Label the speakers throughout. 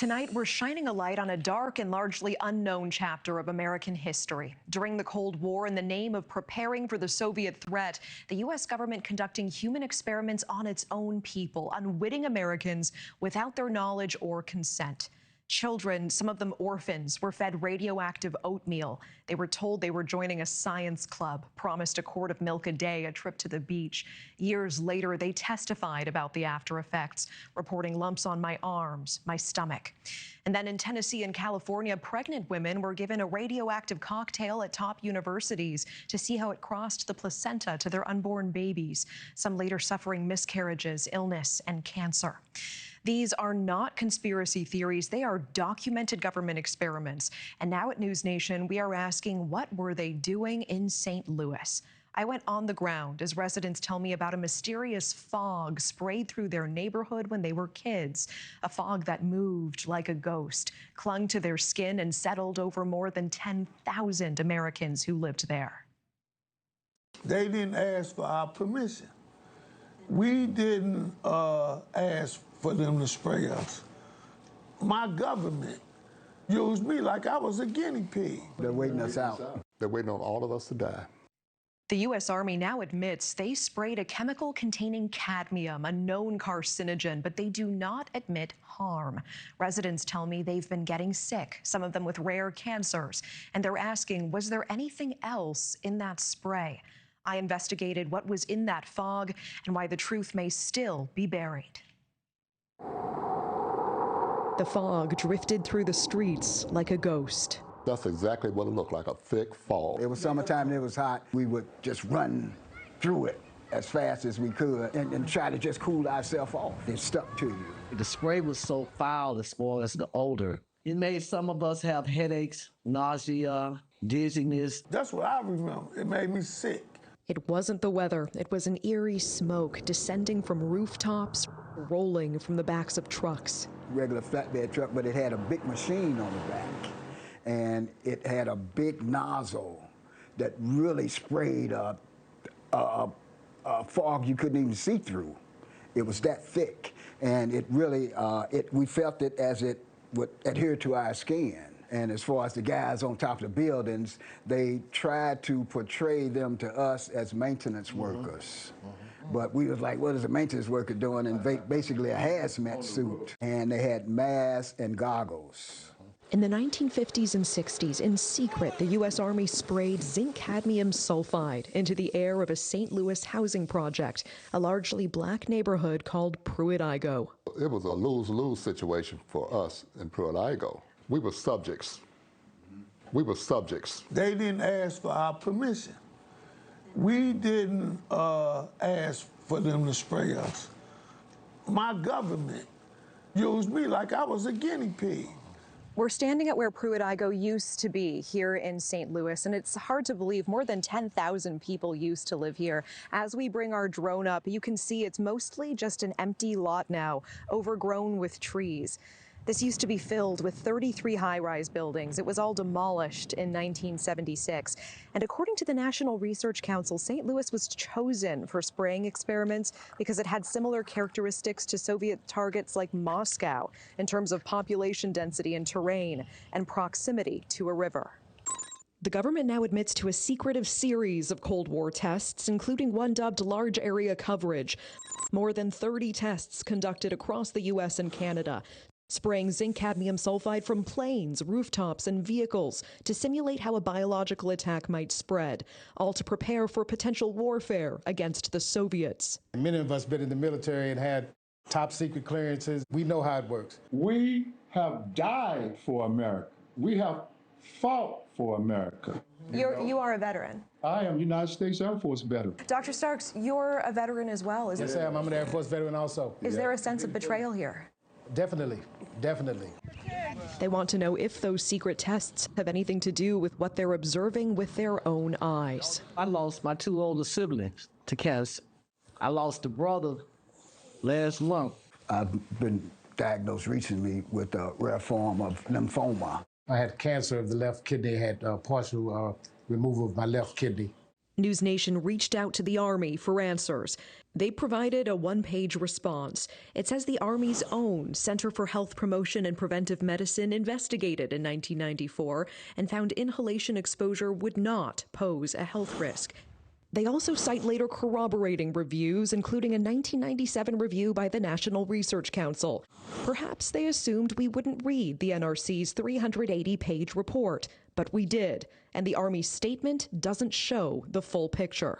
Speaker 1: Tonight, we're shining a light on a dark and largely unknown chapter of American history. During the Cold War, in the name of preparing for the Soviet threat, the U.S. government conducting human experiments on its own people, unwitting Americans without their knowledge or consent. Children, some of them orphans, were fed radioactive oatmeal. They were told they were joining a science club, promised a quart of milk a day, a trip to the beach. Years later, they testified about the after effects, reporting lumps on my arms, my stomach. And then in Tennessee and California, pregnant women were given a radioactive cocktail at top universities to see how it crossed the placenta to their unborn babies, some later suffering miscarriages, illness, and cancer. These are not conspiracy theories. They are documented government experiments. And now at NewsNation, we are asking, what were they doing in St. Louis? I went on the ground as residents tell me about a mysterious fog sprayed through their neighborhood when they were kids. A fog that moved like a ghost, clung to their skin, and settled over more than 10,000 Americans who lived there.
Speaker 2: They didn't ask for our permission. We didn't ask for them to spray us. My government used me like I was a guinea pig.
Speaker 3: They're waiting us out.
Speaker 4: They're waiting on all of us to die.
Speaker 1: The U.S. Army now admits they sprayed a chemical containing cadmium, a known carcinogen, but they do not admit harm. Residents tell me they've been getting sick, some of them with rare cancers, and they're asking, was there anything else in that spray? I investigated what was in that fog and why the truth may still be buried. The fog drifted through the streets like a ghost.
Speaker 4: That's exactly what it looked like, a thick fog.
Speaker 3: It was summertime and it was hot. We would just run through it as fast as we could and try to just cool ourselves off. It stuck to you.
Speaker 5: The spray was so foul as far as the odor. It made some of us have headaches, nausea, dizziness.
Speaker 2: That's what I remember. It made me sick.
Speaker 1: It wasn't the weather. It was an eerie smoke descending from rooftops, rolling from the backs of trucks.
Speaker 3: Regular flatbed truck, but it had a big machine on the back. And it had a big nozzle that really sprayed a fog you couldn't even see through. It was that thick. And it really, we felt it as it would adhere to our skin. And as far as the guys on top of the buildings, they tried to portray them to us as maintenance workers. But we was like, what is a maintenance worker doing? And basically a hazmat suit. And they had masks and goggles.
Speaker 1: In the 1950s and 60s, in secret, the U.S. Army sprayed zinc cadmium sulfide into the air of a St. Louis housing project, a largely black neighborhood called Pruitt-Igoe.
Speaker 4: It was a lose-lose situation for us in Pruitt-Igoe. We were subjects. We were subjects.
Speaker 2: They didn't ask for our permission. We didn't ask for them to spray us. My government used me like I was a guinea pig.
Speaker 1: We're standing at where Pruitt-Igoe used to be here in St. Louis, and it's hard to believe more than 10,000 people used to live here. As we bring our drone up, you can see it's mostly just an empty lot now, overgrown with trees. This used to be filled with 33 high-rise buildings. It was all demolished in 1976. And according to the National Research Council, St. Louis was chosen for spraying experiments because it had similar characteristics to Soviet targets like Moscow in terms of population density and terrain and proximity to a river. The government now admits to a secretive series of Cold War tests, including one dubbed large area coverage. More than 30 tests conducted across the U.S. and Canada, spraying zinc cadmium sulfide from planes, rooftops, and vehicles to simulate how a biological attack might spread, all to prepare for potential warfare against the Soviets.
Speaker 6: Many of us been in the military and had top secret clearances. We know how it works.
Speaker 7: We have died for America. We have fought for America.
Speaker 1: You are a veteran.
Speaker 7: I am United States Air Force veteran.
Speaker 1: Dr. Starks, you're a veteran as well,
Speaker 6: Yes, I am. I'm an Air Force veteran also.
Speaker 1: Is there a sense of betrayal here?
Speaker 6: Definitely, definitely.
Speaker 1: They want to know if those secret tests have anything to do with what they're observing with their own eyes.
Speaker 5: I lost my two older siblings to cancer. I lost a brother last month.
Speaker 3: I've been diagnosed recently with a rare form of lymphoma.
Speaker 6: I had cancer of the left kidney, had partial removal of my left kidney.
Speaker 1: NewsNation reached out to the Army for answers. They provided a one-page response. It says the Army's own Center for Health Promotion and Preventive Medicine investigated in 1994 and found inhalation exposure would not pose a health risk. They also cite later corroborating reviews, including a 1997 review by the National Research Council. Perhaps they assumed we wouldn't read the NRC's 380-page report, but we did, and the Army's statement doesn't show the full picture.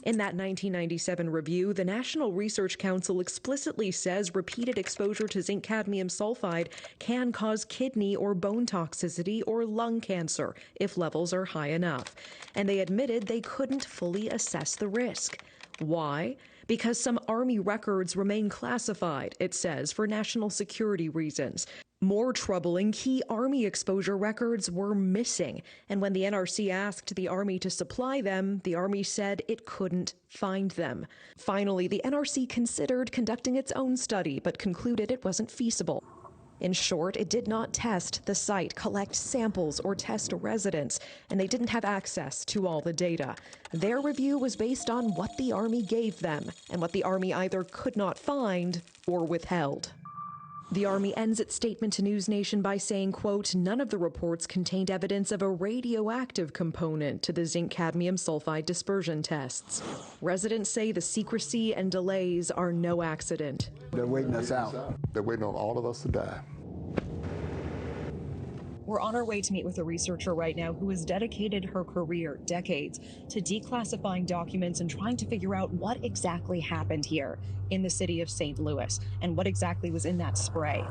Speaker 1: In that 1997 review, the National Research Council explicitly says repeated exposure to zinc cadmium sulfide can cause kidney or bone toxicity or lung cancer if levels are high enough. And they admitted they couldn't fully assess the risk. Why? Because some Army records remain classified, it says, for national security reasons. More troubling, key Army exposure records were missing, and when the NRC asked the Army to supply them, the Army said it couldn't find them. Finally, the NRC considered conducting its own study, but concluded it wasn't feasible. In short, it did not test the site, collect samples, or test residents, and they didn't have access to all the data. Their review was based on what the Army gave them, and what the Army either could not find or withheld. The Army ends its statement to NewsNation by saying, quote, none of the reports contained evidence of a radioactive component to the zinc cadmium sulfide dispersion tests. Residents say the secrecy and delays are no accident.
Speaker 3: They're waiting us out.
Speaker 4: They're waiting on all of us to die.
Speaker 1: We're on our way to meet with a researcher right now who has dedicated her career, decades, to declassifying documents and trying to figure out what exactly happened here in the city of St. Louis and what exactly was in that spray.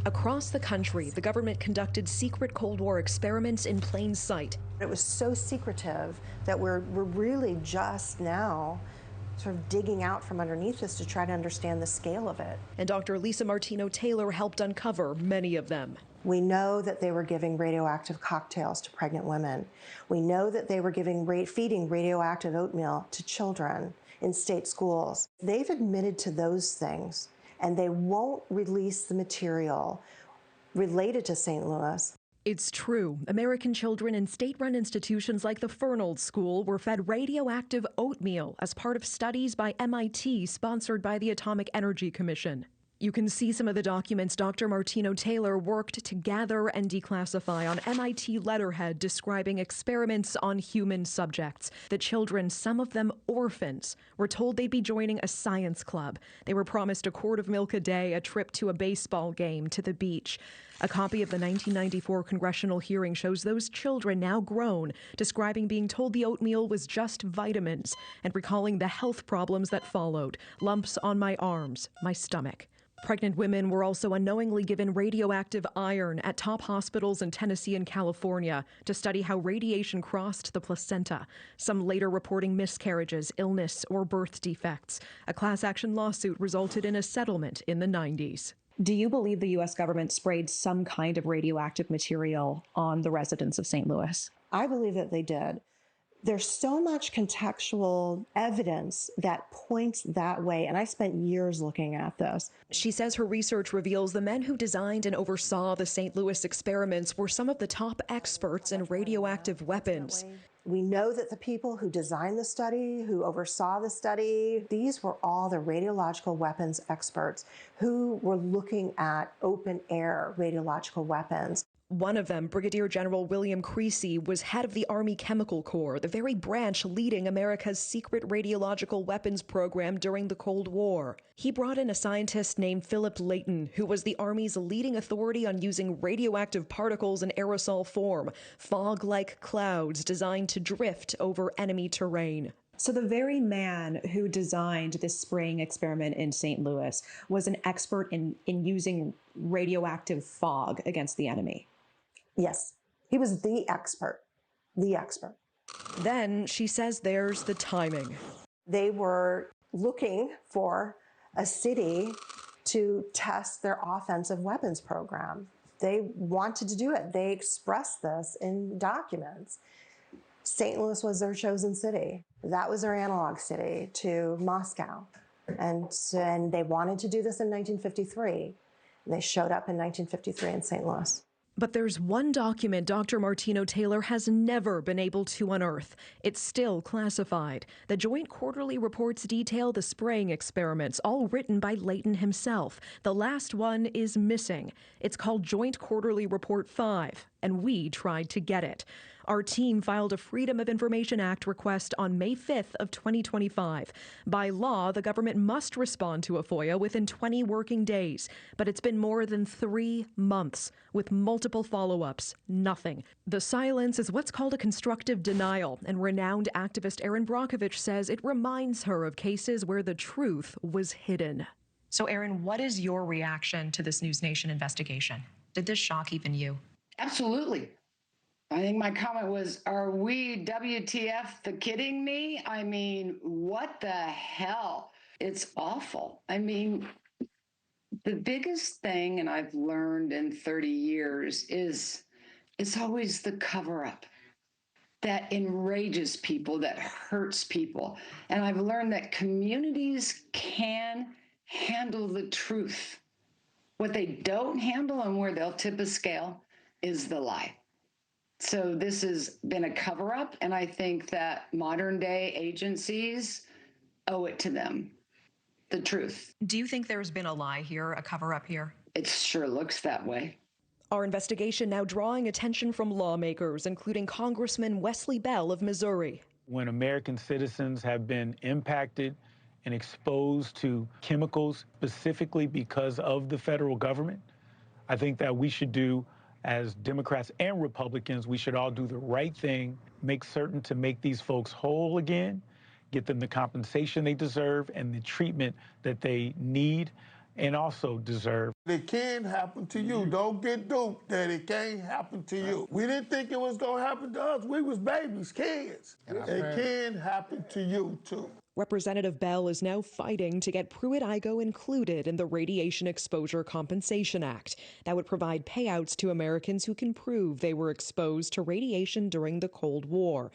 Speaker 1: Across the country, the government conducted secret Cold War experiments in plain sight.
Speaker 8: It was so secretive that we're really just now sort of digging out from underneath us to try to understand the scale of it.
Speaker 1: And Dr. Lisa Martino-Taylor helped uncover many of them.
Speaker 8: We know that they were giving radioactive cocktails to pregnant women. We know that they were feeding radioactive oatmeal to children in state schools. They've admitted to those things, and they won't release the material related to St. Louis.
Speaker 1: It's true. American children in state-run institutions like the Fernald School were fed radioactive oatmeal as part of studies by MIT sponsored by the Atomic Energy Commission. You can see some of the documents Dr. Martino-Taylor worked to gather and declassify on MIT letterhead describing experiments on human subjects. The children, some of them orphans, were told they'd be joining a science club. They were promised a quart of milk a day, a trip to a baseball game, to the beach. A copy of the 1994 congressional hearing shows those children, now grown, describing being told the oatmeal was just vitamins and recalling the health problems that followed: lumps on my arms, my stomach. Pregnant women were also unknowingly given radioactive iron at top hospitals in Tennessee and California to study how radiation crossed the placenta, some later reporting miscarriages, illness, or birth defects. A class action lawsuit resulted in a settlement in the 90s.
Speaker 9: Do you believe the U.S. government sprayed some kind of radioactive material on the residents of St. Louis?
Speaker 8: I believe that they did. There's so much contextual evidence that points that way, and I spent years looking at this.
Speaker 1: She says her research reveals the men who designed and oversaw the St. Louis experiments were some of the top experts in radioactive weapons.
Speaker 8: We know that the people who designed the study, who oversaw the study, these were all the radiological weapons experts who were looking at open-air radiological weapons.
Speaker 1: One of them, Brigadier General William Creasy, was head of the Army Chemical Corps, the very branch leading America's secret radiological weapons program during the Cold War. He brought in a scientist named Philip Layton, who was the Army's leading authority on using radioactive particles in aerosol form, fog-like clouds designed to drift over enemy terrain.
Speaker 9: So the very man who designed this spraying experiment in St. Louis was an expert in using radioactive fog against the enemy.
Speaker 8: Yes, he was the expert, the expert.
Speaker 1: Then she says there's the timing.
Speaker 8: They were looking for a city to test their offensive weapons program. They wanted to do it. They expressed this in documents. St. Louis was their chosen city. That was their analog city to Moscow. And they wanted to do this in 1953. And they showed up in 1953 in St. Louis.
Speaker 1: But there's one document Dr. Martino Taylor has never been able to unearth. It's still classified. The Joint Quarterly Reports detail the spraying experiments, all written by Layton himself. The last one is missing. It's called Joint Quarterly Report 5, and we tried to get it. Our team filed a Freedom of Information Act request on May 5th of 2025. By law, the government must respond to a FOIA within 20 working days, but it's been more than 3 months with multiple follow-ups. Nothing. The silence is what's called a constructive denial, and renowned activist Erin Brockovich says it reminds her of cases where the truth was hidden. So, Erin, what is your reaction to this NewsNation investigation? Did this shock even you?
Speaker 10: Absolutely. I think my comment was, are we WTF the kidding me? I mean, what the hell? It's awful. I mean, the biggest thing, and I've learned in 30 years, is it's always the cover-up that enrages people, that hurts people. And I've learned that communities can handle the truth. What they don't handle and where they'll tip a scale is the lie. So this has been a cover-up, and I think that modern-day agencies owe it to them, the truth.
Speaker 1: Do you think there's been a lie here, a cover-up here?
Speaker 10: It sure looks that way.
Speaker 1: Our investigation now drawing attention from lawmakers, including Congressman Wesley Bell of Missouri.
Speaker 11: When American citizens have been impacted and exposed to chemicals specifically because of the federal government, I think that we should do, as Democrats and Republicans, we should all do the right thing, make certain to make these folks whole again, get them the compensation they deserve and the treatment that they need and also deserve.
Speaker 2: It can happen to you. Don't get duped that it can't happen to you. We didn't think it was going to happen to us. We was babies, kids. It can happen to you, too.
Speaker 1: Representative Bell is now fighting to get Pruitt-Igoe included in the Radiation Exposure Compensation Act. That would provide payouts to Americans who can prove they were exposed to radiation during the Cold War.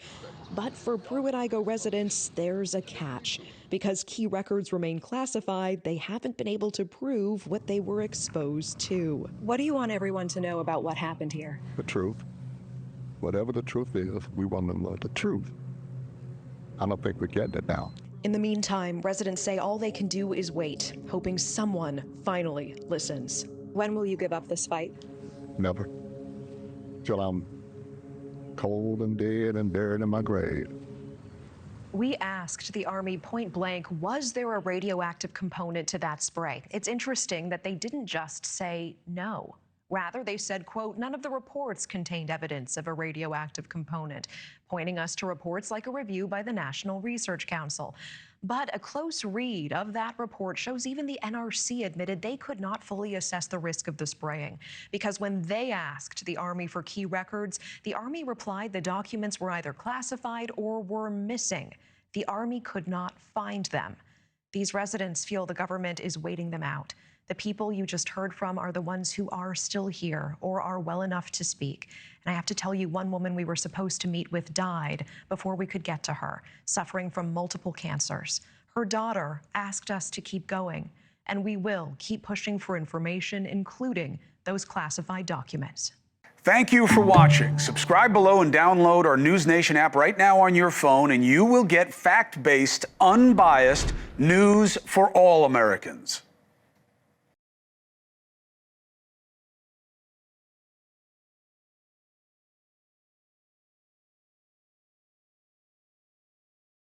Speaker 1: But for Pruitt-Igoe residents, there's a catch. Because key records remain classified, they haven't been able to prove what they were exposed to. What do you want everyone to know about what happened here?
Speaker 4: The truth. Whatever the truth is, we want to know the truth. I don't think we're getting it now.
Speaker 1: In the meantime, residents say all they can do is wait, hoping someone finally listens. When will you give up this fight?
Speaker 4: Never. Till I'm cold and dead and buried in my grave.
Speaker 1: We asked the Army point blank, was there a radioactive component to that spray? It's interesting that they didn't just say no. Rather, they said, quote, none of the reports contained evidence of a radioactive component, pointing us to reports like a review by the National Research Council. But a close read of that report shows even the NRC admitted they could not fully assess the risk of the spraying, because when they asked the Army for key records, the Army replied the documents were either classified or were missing. The Army could not find them. These residents feel the government is waiting them out. The people you just heard from are the ones who are still here or are well enough to speak. And I have to tell you, one woman we were supposed to meet with died before we could get to her, suffering from multiple cancers. Her daughter asked us to keep going, and we will keep pushing for information, including those classified documents.
Speaker 12: Thank you for watching. Subscribe below and download our NewsNation app right now on your phone, and you will get fact-based, unbiased news for all Americans.